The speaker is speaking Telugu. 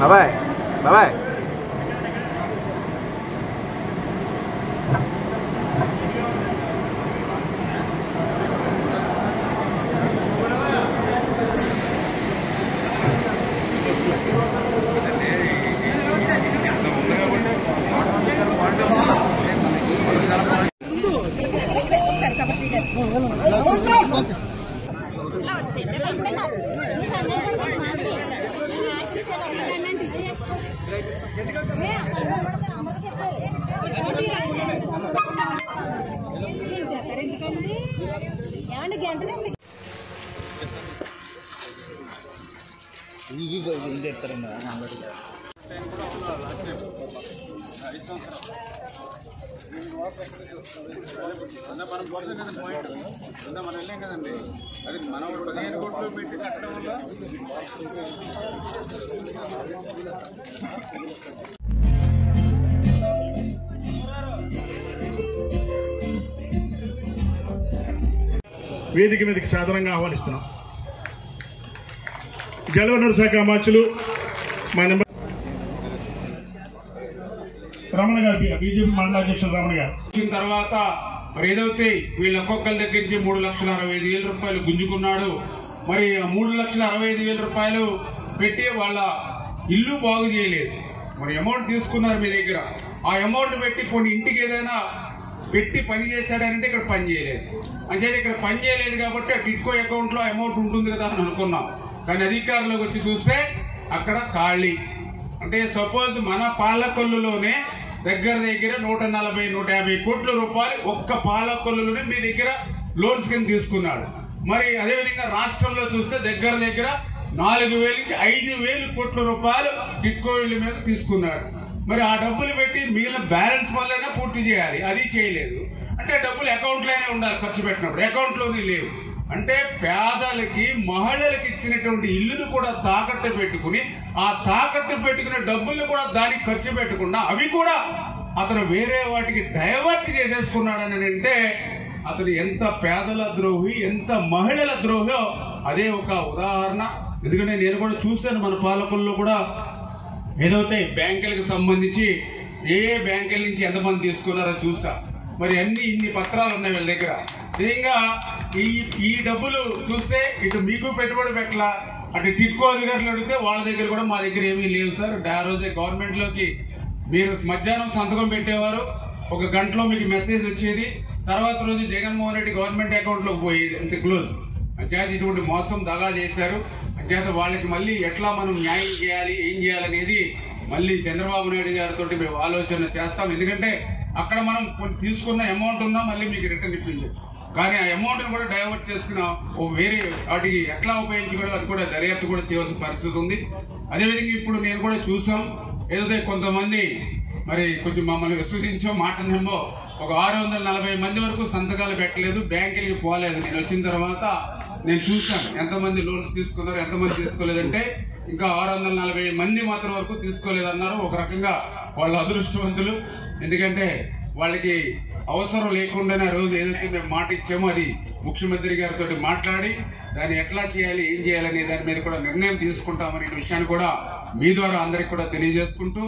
Bye bye. మనం కోసం పాయింట్ మనం వెళ్ళాం కదండి అది మనం 15 కోట్లు పెట్టి కట్టడం వల్ల వేదిక మీదకి సాధారణంగా ఆహ్వానిస్తున్నాం. జలవనరుల శాఖ మంత్రులు మా నెంబర్ రమణ గారు, బీజేపీ మండల అధ్యక్షులు రమణ గారు వచ్చిన తర్వాత మరి ఏదైతే వీళ్ళ ఒక్కొక్కరి దగ్గర నుంచి 3,65,000 రూపాయలు గుంజుకున్నాడు. మరి 3,65,000 రూపాయలు పెట్టి వాళ్ళ ఇల్లు బాగు చేయలేదు. మరి అమౌంట్ తీసుకున్నారు మీ దగ్గర. ఆ అమౌంట్ పెట్టి కొన్ని ఇంటికి ఏదైనా పెట్టి పని చేశాడంటే ఇక్కడ పని చేయలేదు. అంటే ఇక్కడ పని చేయలేదు కాబట్టి ఆ టిట్కో అకౌంట్లో అమౌంట్ ఉంటుంది కదా అని అనుకున్నాం. కానీ అధికారులకు వచ్చి చూస్తే అక్కడ ఖాళీ. అంటే సపోజ్ మన పాలకొల్లులోనే దగ్గర 140-150 కోట్ల రూపాయలు ఒక్క పాలకొల్లులోనే మీ దగ్గర లోన్స్ కింద తీసుకున్నాడు. మరి అదేవిధంగా రాష్ట్రంలో చూస్తే దగ్గర 4,000 నుంచి 5,000 కోట్ల రూపాయలు టిట్కో ఇళ్ళ మీద తీసుకున్నాడు. మరి ఆ డబ్బులు పెట్టి మిగిలిన బ్యాలెన్స్ వల్లైనా పూర్తి చేయాలి, అది చేయలేదు. అంటే డబ్బులు అకౌంట్లోనే ఉండాలి, ఖర్చు పెట్టినప్పుడు అకౌంట్లోనే లేవు. అంటే పేదలకి మహిళలకు ఇచ్చినటువంటి ఇల్లును కూడా తాకట్టు పెట్టుకుని ఆ తాకట్టు పెట్టుకునే డబ్బుల్ని కూడా దానికి ఖర్చు పెట్టకుండా అవి కూడా అతను వేరే వాటికి డైవర్ట్ చేసేసుకున్నాడని అంటే అతను ఎంత పేదల ద్రోహి, ఎంత మహిళల ద్రోహో అదే ఒక ఉదాహరణ. ఎందుకంటే నేను కూడా చూశాను మన పాలకుల్లో కూడా ఏదైతే బ్యాంకులకు సంబంధించి ఏ బ్యాంకుల నుంచి ఎంతమంది తీసుకున్నారో చూసా. మరి ఇన్ని పత్రాలు ఉన్నాయి వీళ్ళ దగ్గర. నిజంగా ఈ డబ్బులు చూస్తే ఇటు మీకు పెట్టుబడి పెట్టలా, అటు టిట్కో అధికారులు అడిగితే వాళ్ళ దగ్గర కూడా మా దగ్గర ఏమీ లేవు సార్. ఆ రోజే గవర్నమెంట్లోకి మీరు మధ్యాహ్నం సంతకం పెట్టేవారు, 1 గంటలో మీకు మెసేజ్ వచ్చేది. తర్వాత రోజు జగన్మోహన్ రెడ్డి గవర్నమెంట్ అకౌంట్లోకి పోయేది, అంతే క్లోజ్. అంచేత ఇటువంటి మోసం దగా చేశారు. అంచేత వాళ్ళకి మళ్ళీ ఎట్లా మనం న్యాయం చేయాలి, ఏం చేయాలనేది మళ్ళీ చంద్రబాబు నాయుడు గారితో మేము ఆలోచన చేస్తాం. ఎందుకంటే అక్కడ మనం తీసుకున్న అమౌంట్ ఉన్నా మళ్ళీ మీకు రిటర్న్ ఇప్పించవచ్చు. కానీ ఆ అమౌంట్ని కూడా డైవర్ట్ చేసుకున్న వేరే వాటికి ఎట్లా ఉపయోగించుకోవడం అది కూడా దర్యాప్తు కూడా చేయవలసిన పరిస్థితి ఉంది. అదేవిధంగా ఇప్పుడు నేను కూడా చూసాం, ఏదైతే కొంతమంది మరి కొంచెం మమ్మల్ని విశ్వసించో మాట నమ్మో 640 మంది వరకు సంతకాలు పెట్టలేదు, బ్యాంకులకి పోలేదు. నేను వచ్చిన తర్వాత నేను చూశాను ఎంతమంది లోన్స్ తీసుకున్నారు, ఎంతమంది తీసుకోలేదంటే ఇంకా 640 మంది మాత్రం వరకు తీసుకోలేదన్నారు. ఒక రకంగా వాళ్ళు అదృష్టవంతులు. ఎందుకంటే వాళ్ళకి అవసరం లేకుండానే ఆ రోజు ఏదైతే మేము మాట ఇచ్చామో అది ముఖ్యమంత్రి గారితో మాట్లాడి దాన్ని ఎట్లా చేయాలి, ఏం చేయాలనే దాని మీద కూడా నిర్ణయం తీసుకుంటామనే విషయాన్ని కూడా మీ ద్వారా అందరికి కూడా తెలియజేసుకుంటూ